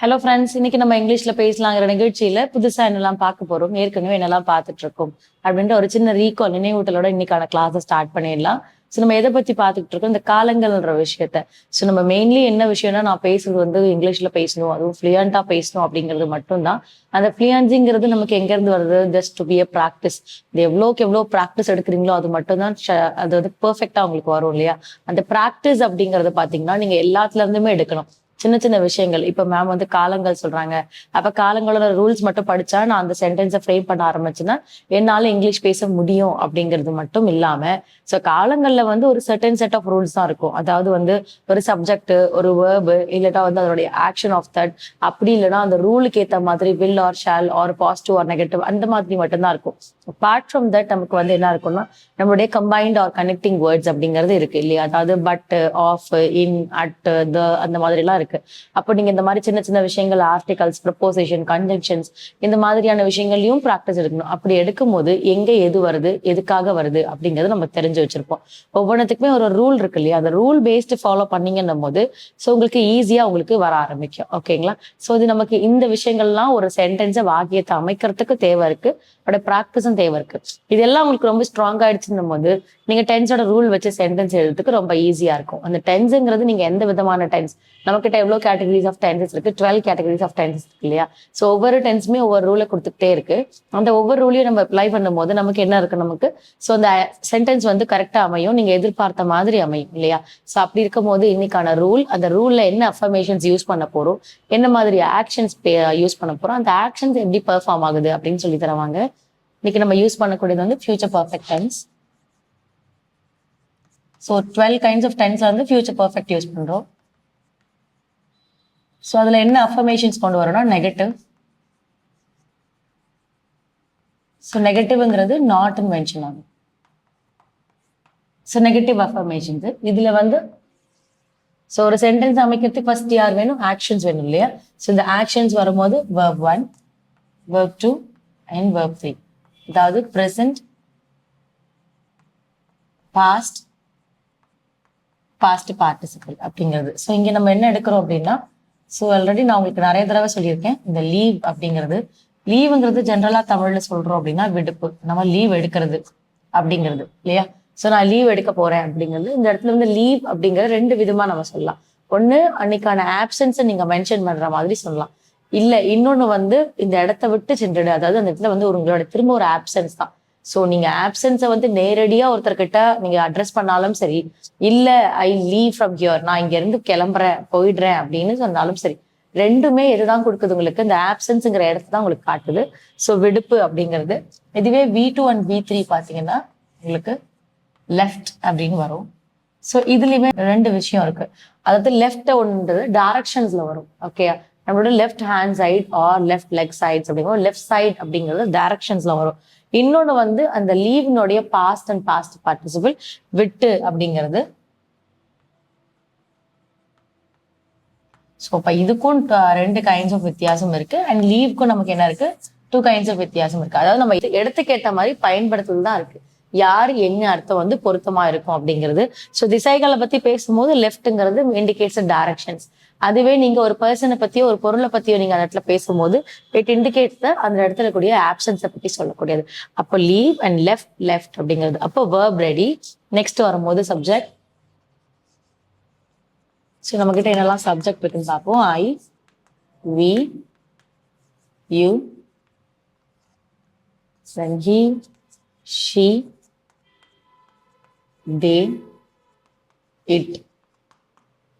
Hello friends, இன்னைக்கு நம்ம இங்கிலீஷ்ல பேசலாங்கிற நிகழ்ச்சியில புதுசா என்னெல்லாம் பார்க்க போறோம், ஏற்கனவே என்னெல்லாம் பார்த்துட்டு இருக்கோம் அப்படின்ற ஒரு சின்ன ரீகால் நினைவூட்டலோட இன்னைக்கான கிளாஸை ஸ்டார்ட் பண்ணிடலாம். ஸோ நம்ம எதை பத்தி பார்த்துக்கிட்டு இருக்கோம், இந்த காலங்கள்ன்ற விஷயத்த. ஸோ நம்ம மெயின்லி என்ன விஷயம்னா, நான் பேசுறது வந்து இங்கிலீஷ்ல பேசணும், அதுவும் ஃப்ளூயண்டா பேசணும் அப்படிங்கிறது மட்டும்தான். அந்த ஃப்ளூயன்சிங்கிறது நமக்கு எங்க இருந்து வருது? Just to be a practice. இது எவ்வளோக்கு எவ்வளோ ப்ராக்டிஸ் எடுக்கிறீங்களோ அது மட்டும்தான் அது வந்து பெர்ஃபெக்டா உங்களுக்கு வரும் இல்லையா? அந்த ப்ராக்டிஸ் அப்படிங்கறது பாத்தீங்கன்னா நீங்க எல்லாத்துல இருந்துமே எடுக்கணும். சின்ன சின்ன விஷயங்கள். இப்ப மேம் வந்து காலங்கள் சொல்றாங்க. அப்ப காலங்களோட ரூல்ஸ் மட்டும் படிச்சா நான் அந்த சென்டென்ஸை ஃப்ரேம் பண்ண ஆரம்பிச்சுன்னா என்னால இங்கிலீஷ் பேச முடியும் அப்படிங்கிறது மட்டும் இல்லாம, ஸோ காலங்கள்ல வந்து ஒரு சர்டன் செட் ஆஃப் ரூல்ஸ் தான் இருக்கும். அதாவது வந்து ஒரு சப்ஜெக்ட், ஒரு வேர்பு, இல்லட்டா வந்து அதோடைய ஆக்ஷன் ஆஃப் தட், அப்படி இல்லைன்னா அந்த ரூலுக்கு ஏற்ற மாதிரி will or shall or positive or negative அந்த மாதிரி மட்டும்தான் இருக்கும். அப்பார்ட் ஃப்ரம் தட் நமக்கு வந்து என்ன இருக்கும்னா நம்மளுடைய கம்பைன்ட் ஆர் கனெக்டிங் வேர்ட்ஸ் அப்படிங்கிறது இருக்கு இல்லையா? அதாவது பட், ஆஃப், இன், அட், த அந்த மாதிரி எல்லாம் இருக்கு. அப்போ நீங்க இந்த மாதிரி சின்ன சின்ன விஷயங்கள், ஆர்டிகல்ஸ், ப்ரப்போசிஷன், கன்ஜங்ஷன்ஸ் இந்த மாதிரியான விஷயங்களையும் ப்ராக்டிஸ் எடுக்கணும். அப்படி எடுக்கும் போது எங்க எது வருது, எதுக்காக வருது அப்படிங்கறது நம்ம தெரிஞ்சு வச்சிருப்போம். ஒவ்வொன்றுத்துக்குமே ஒரு ரூல் இருக்கு இல்லையா? அந்த ரூல் பேஸ்டு ஃபாலோ பண்ணீங்கன்னும் போது ஸோ உங்களுக்கு ஈஸியா உங்களுக்கு வர ஆரம்பிக்கும். ஓகேங்களா? ஸோ இது நமக்கு இந்த விஷயங்கள்லாம் ஒரு சென்டென்ஸை வாக்கியத்தை அமைக்கிறதுக்கு தேவை இருக்கு. அதோட ப்ராக்டிஸும் தேவை இருக்கு. இதெல்லாம் உங்களுக்கு ரொம்ப ஸ்ட்ராங் ஆயிடுச்சுன்னும் போது நீங்க டென்ஸோட ரூல் வச்சு சென்டென்ஸ் எழுதுறதுக்கு ரொம்ப ஈஸியா இருக்கும். அந்த டென்ஸுங்கிறது நீங்க எந்த விதமான டென்ஸ், நமக்கிட்ட எவ்வளவு கேட்டகரிஸ் ஆஃப் டென்சஸ் இருக்கு? 12 கேட்டகரிஸ் ஆஃப் டென்சஸ் இருக்கு இல்லையா? ஸோ ஒவ்வொரு டென்ஸுமே ஒவ்வொரு ரூலை கொடுத்துக்கிட்டே இருக்கு. அந்த ஒவ்வொரு ரூலையும் நம்ம அப்ளை பண்ணும்போது நமக்கு என்ன இருக்கு, நமக்கு ஸோ அந்த சென்டென்ஸ் வந்து கரெக்டா அமையும், நீங்க எதிர்பார்த்த மாதிரி அமையும் இல்லையா? ஸோ அப்படி இருக்கும் போது இன்னைக்கான ரூல், அந்த ரூல்ல என்ன அஃபர்மேஷன்ஸ் யூஸ் பண்ண போறோம், என்ன மாதிரி ஆக்ஷன்ஸ் யூஸ் பண்ண போறோம், அந்த ஆக்ஷன்ஸ் எப்படி பெர்ஃபார்ம் ஆகுது அப்படின்னு சொல்லி தருவாங்க. இன்னைக்கு நம்ம யூஸ் பண்ணக்கூடியது வந்து future perfect tense. So 12 kinds of டென்ஸ்ல வந்து ஃபியூச்சர் பர்ஃபெக்ட் யூஸ் பண்றோம். ஸோ அதுல என்ன அஃபர்மேஷன்ஸ் கொண்டு வரோம்னா நெகட்டிவ். ஸோ நெகட்டிவ்ங்கிறது நாட்னு மென்ஷன் ஆகும். ஸோ நெகட்டிவ் அஃபர்மேஷன்ஸ் இதுல வந்து ஸோ ஒரு சென்டென்ஸ் அமைக்கிறதுக்கு ஃபர்ஸ்ட் யார் வேணும்? ஆக்ஷன்ஸ் வேணும் இல்லையா? ஸோ இந்த ஆக்ஷன்ஸ் வரும்போது verb 1, verb 2 and verb 3. அதாவது ப்ரெசன்ட், பாஸ்ட், பாஸ்ட் பார்ட்டிசிபிள் அப்படிங்கிறது. ஸோ இங்க நம்ம என்ன எடுக்கிறோம் அப்படின்னா, ஸோ ஆல்ரெடி நான் உங்களுக்கு நிறைய தடவை சொல்லியிருக்கேன், இந்த லீவ் அப்படிங்கிறது. லீவுங்கிறது ஜென்ரலா தமிழ்ல சொல்றோம் அப்படின்னா விடுப்பு, நம்ம லீவ் எடுக்கிறது அப்படிங்கிறது இல்லையா? ஸோ நான் லீவ் எடுக்க போறேன் அப்படிங்கிறது. இந்த இடத்துல வந்து லீவ் அப்படிங்கிறது ரெண்டு விதமா நம்ம சொல்லலாம். ஒண்ணு அன்னைக்கான ஆப்சன்ஸை நீங்க மென்ஷன் பண்ற மாதிரி சொல்லலாம். இல்ல இன்னொன்னு வந்து இந்த இடத்த விட்டு சென்றுடு, அதாவது அந்த இடத்துல வந்து உங்களோட திரும்ப ஒரு ஆப்சன்ஸ் தான். ஸோ நீங்க ஆப்சன்ஸை வந்து நேரடியா ஒருத்தர்கிட்ட நீங்க அட்ரஸ் பண்ணாலும் சரி, இல்ல ஐ லீவ் ஃப்ரம் ஹியர், நான் இங்க இருந்து கிளம்புறேன் போயிடுறேன் அப்படின்னு சொன்னாலும் சரி, ரெண்டுமே எதுதான் கொடுக்குது உங்களுக்கு? இந்த ஆப்சன்ஸ்ங்கிற இடத்த தான் உங்களுக்கு காட்டுது. ஸோ விடுப்பு அப்படிங்கிறது. இதுவே V2 and V3 பாத்தீங்கன்னா உங்களுக்கு லெஃப்ட் அப்படின்னு வரும். ஸோ இதுலயுமே ரெண்டு விஷயம் இருக்கு. அதாவது லெஃப்ட் ஒன்றது டைரக்ஷன்ஸ்ல வரும். ஓகே, நம்மளோட left hand side or left leg sides அப்படிங்கிறது லெஃப்ட் சைட் அப்படிங்கிறது டைரக்ஷன்ஸ்ல வரும். இன்னொன்னு வந்து அந்த லீவ்னுடைய பாஸ்ட் அண்ட் பாஸ்ட் பார்ட்டிசிபிள் விட்டு அப்படிங்கிறது. ஸோ இப்போ இதுக்கும் ரெண்டு கைண்ட்ஸ் ஆஃப் வித்தியாசம் இருக்கு. அண்ட் லீவுக்கும் நமக்கு என்ன இருக்கு? 2 கைண்ட்ஸ் ஆஃப் வித்தியாசம் இருக்கு. அதாவது நம்ம இடத்துக்கு ஏற்ற மாதிரி பயன்படுத்துறது தான் இருக்கு, யார் என்ன அர்த்தம் வந்து பொருத்தமா இருக்கும் அப்படிங்கிறது. ஸோ திசைகளை பத்தி பேசும்போது லெஃப்ட்ங்கிறது இண்டிகேட்ஸ் டைரக்ஷன்ஸ். அதுவே நீங்க ஒரு பர்சனை பத்தியோ ஒரு பொருளை பத்தியோ நீங்க அந்த இடத்துல பேசும்போது இட் இண்டிகேட்ஸ் த அந்த இடத்துல கூடிய ஆப்சன்ஸை பத்தி சொல்லக்கூடியது. அப்போ லீவ் அண்ட் லெஃப்ட், லெஃப்ட் அப்படிங்கிறது. அப்போ verb ரெடி. நெக்ஸ்ட் வரும்போது சப்ஜெக்ட். ஸோ நம்ம கிட்ட என்னெல்லாம் சப்ஜெக்ட் இருக்குன்னு பார்ப்போம். I, we, you, he, she, they, it.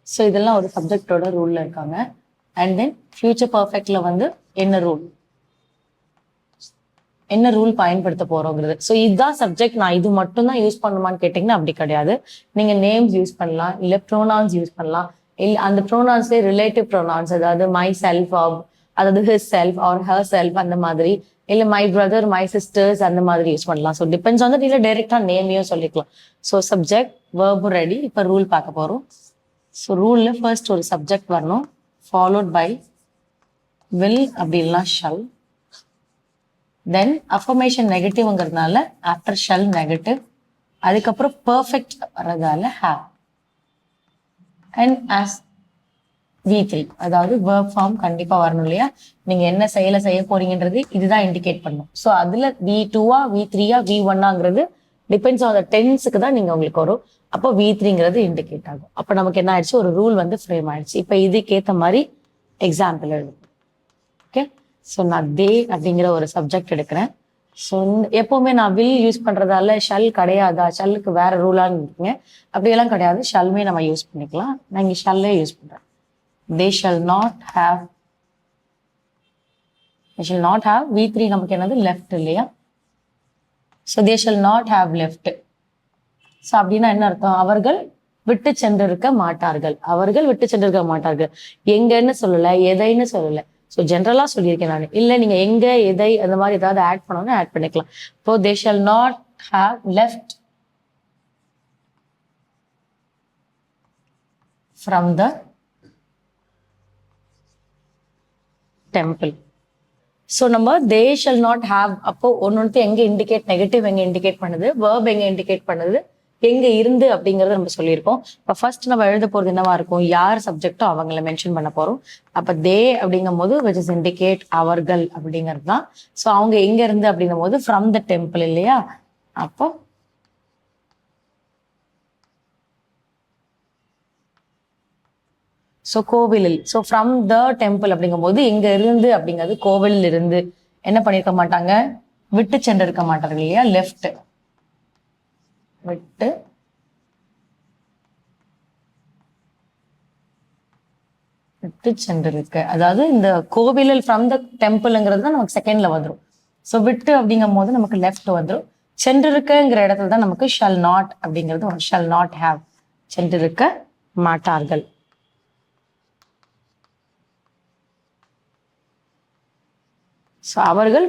So இதெல்லாம் ஒரு சப்ஜெக்டோட ரூல்ல இருக்காங்க. அண்ட் தென் ஃபியூச்சர் பர்ஃபெக்ட்ல வந்து என்ன ரூல், என்ன ரூல் பயன்படுத்த போறோங்கிறது. ஸோ இதுதான் சப்ஜெக்ட், நான் இது மட்டும் தான் யூஸ் பண்ணுமான்னு கேட்டீங்கன்னா அப்படி கிடையாது. நீங்க நேம்ஸ் யூஸ் பண்ணலாம், இல்ல ப்ரோனவுன்ஸ் யூஸ் பண்ணலாம், இல்ல அந்த ப்ரோனவுன்ஸ்லேயே ரிலேட்டிவ் ப்ரோனவுன்ஸ், அதாவது மை செல்ஃப், அதாவது his self R her self அந்த மாதிரி, இல்ல மை பிரதர், மை சிஸ்டர்ஸ் அந்த மாதிரி யூஸ் பண்ணலாம். ஸோ டிபெண்ட்ஸ் வந்து இல்ல டைரக்டா நேமையும் சொல்லிக்கலாம். ஸோ சப்ஜெக்ட் வேர்பும் ரெடி. இப்போ ரூல் பார்க்க போறோம். ஸோ ரூல்ல ஃபர்ஸ்ட் ஒரு சப்ஜெக்ட் வரணும், ஃபாலோட் பை வில் அப்படி இல்லைனா ஷல். தென் அஃபர்மேஷன் நெகட்டிவ்ங்கிறதுனால ஆஃப்டர் ஷல் நெகட்டிவ், அதுக்கப்புறம் பர்ஃபெக்ட் வர்றதால ஹேவ். And as V3. அதாவது வேர்ப் ஃபார்ம் கண்டிப்பா வரணும் இல்லையா? நீங்க என்ன செயலை செய்ய போறீங்கன்றது இதுதான் இண்டிகேட் பண்ணும். ஸோ அதுல V2ஆ V3ஆ V1ஆங்கிறது டிபெண்ட்ஸ் ஆன் த டென்ஸுக்கு தான் நீங்க உங்களுக்கு வரும். அப்போ V3ங்கிறது இண்டிகேட் ஆகும். அப்போ நமக்கு என்ன ஆயிடுச்சு, ஒரு ரூல் வந்து ஃப்ரேம் ஆயிடுச்சு. இப்போ இதுக்கேற்ற மாதிரி எக்ஸாம்பிள் எழுது. ஓகே, ஸோ நான் தே அப்படிங்கிற ஒரு சப்ஜெக்ட் எடுக்கிறேன். ஸோ எப்போவுமே நான் வில் யூஸ் பண்ணுறதால ஷல் கிடையாதா, ஷல்லுக்கு வேற ரூலான்னு இருக்கீங்க. அப்படியெல்லாம் கிடையாது, ஷல்மே நம்ம யூஸ் பண்ணிக்கலாம். நான் இங்கே ஷல்லே யூஸ் பண்ணுறேன். they shall not have V3 நமக்கு என்னது left இல்லையா? so they shall not have left. so அப்படின்னா என்ன அர்த்தம்? அவர்கள் விட்டு சென்றிருக்க மாட்டார்கள். அவர்கள் விட்டு சென்றிருக்க மாட்டார்கள். எங்கன்னு சொல்லல, எதைன்னு சொல்லல. ஸோ ஜென்ரலா சொல்லியிருக்கேன் நான். இல்லை நீங்க எங்க எதை அந்த மாதிரி ஏதாவது ஆட் பண்ணணும்னா ஆட் பண்ணிக்கலாம். இப்போ they shall not have left from the temple. So நம்ம they shall not have அப்போ ஒன்னொன்று எங்க இண்டிகேட், நெகட்டிவ் எங்க இண்டிகேட் பண்ணுது, வேர்ப் எங்க இண்டிகேட் பண்ணுது, எங்க இருந்து அப்படிங்கறத நம்ம சொல்லியிருக்கோம். இப்போ ஃபர்ஸ்ட் நம்ம எழுத போறது என்னவா இருக்கும், யார் சப்ஜெக்டோ அவங்களை மென்ஷன் பண்ண போறோம். அப்ப தே அப்படிங்கும் போது which is indicate அவர்கள் அப்படிங்கிறது தான். ஸோ அவங்க எங்க இருந்து அப்படிங்கும் போது ஃப்ரம் த டெம்பிள் இல்லையா? அப்போ ஸோ கோவிலில், ஸோ ஃப்ரம் த டெம்பிள் அப்படிங்கும் போது எங்க இருந்து அப்படிங்கிறது கோவிலில் இருந்து என்ன பண்ணிருக்க மாட்டாங்க, விட்டு சென்றிருக்க மாட்டார்கள் இல்லையா? லெஃப்ட், விட்டு சென்றிருக்க. அதாவது இந்த கோவிலில் ஃப்ரம் த டெம்பிள்ங்கிறது தான் நமக்கு செகண்ட்ல வந்துடும். ஸோ விட்டு அப்படிங்கும் போது நமக்கு லெஃப்ட் வந்துடும். சென்றிருக்கங்கிற இடத்துல தான் நமக்கு ஷல் நாட் அப்படிங்கிறது வரும். ஷல் நாட் ஹேவ், சென்றிருக்க மாட்டார்கள். ஸோ அவர்கள்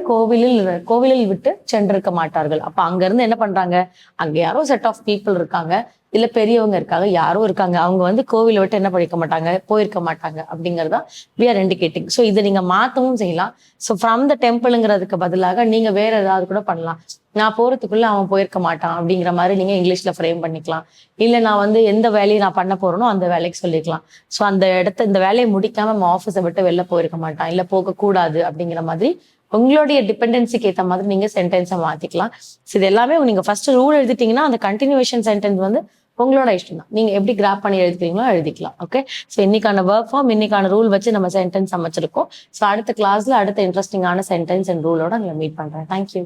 கோவிலில் விட்டு சென்றிருக்க மாட்டார்கள். அப்ப அங்க இருந்து என்ன பண்றாங்க, அங்க யாரோ செட் ஆஃப் பீப்புள் இருக்காங்க, இல்ல பெரியவங்க இருக்காங்க, யாரோ இருக்காங்க, அவங்க வந்து கோவிலை விட்டு என்ன பண்ணிக்க மாட்டாங்க, போயிருக்க மாட்டாங்க அப்படிங்கறதா we are indicating. ஸோ இதை நீங்க மாத்தவும் செய்யலாம். ஸோ ஃப்ரம் த டெம்பிள்ங்கிறதுக்கு பதிலாக நீங்க வேற ஏதாவது கூட பண்ணலாம். நான் போறதுக்குள்ள அவன் போயிருக்க மாட்டான் அப்படிங்கிற மாதிரி நீங்க இங்கிலீஷ்ல ஃப்ரேம் பண்ணிக்கலாம். இல்ல நான் வந்து எந்த வேலையை நான் பண்ண போறேனோ அந்த வேலைக்கு சொல்லிக்கலாம். ஸோ அந்த இந்த வேலையை முடிக்காம நம்ம ஆஃபீஸை விட்டு வெளில போயிருக்க மாட்டான், இல்ல போக கூடாது அப்படிங்கிற மாதிரி உங்களுடைய டிபெண்டன்சிக்கு ஏற்ற மாதிரி நீங்க சென்டென்ஸை மாத்திக்கலாம். இது எல்லாமே நீங்க ஃபர்ஸ்ட் ரூல் எழுதிட்டீங்கன்னா அந்த கண்டினியூவேஷன் சென்டென்ஸ் வந்து உங்களோட இஷ்டம் தான். நீங்க எப்படி கிராப் பண்ணி எழுதிக்கிறீங்களோ எழுதிக்கலாம். ஓகே, ஸோ இன்னைக்கான ஒர்க் ஃபார்ம், இன்னைக்கான ரூல் வச்சு நம்ம சென்டென்ஸ் அமைச்சிருக்கோம். ஸோ அடுத்த கிளாஸ்ல அடுத்த இன்ட்ரெஸ்டிங்கான சென்டென்ஸ் அண்ட் ரூலோட உங்களை மீட் பண்றேன். தேங்க்யூ.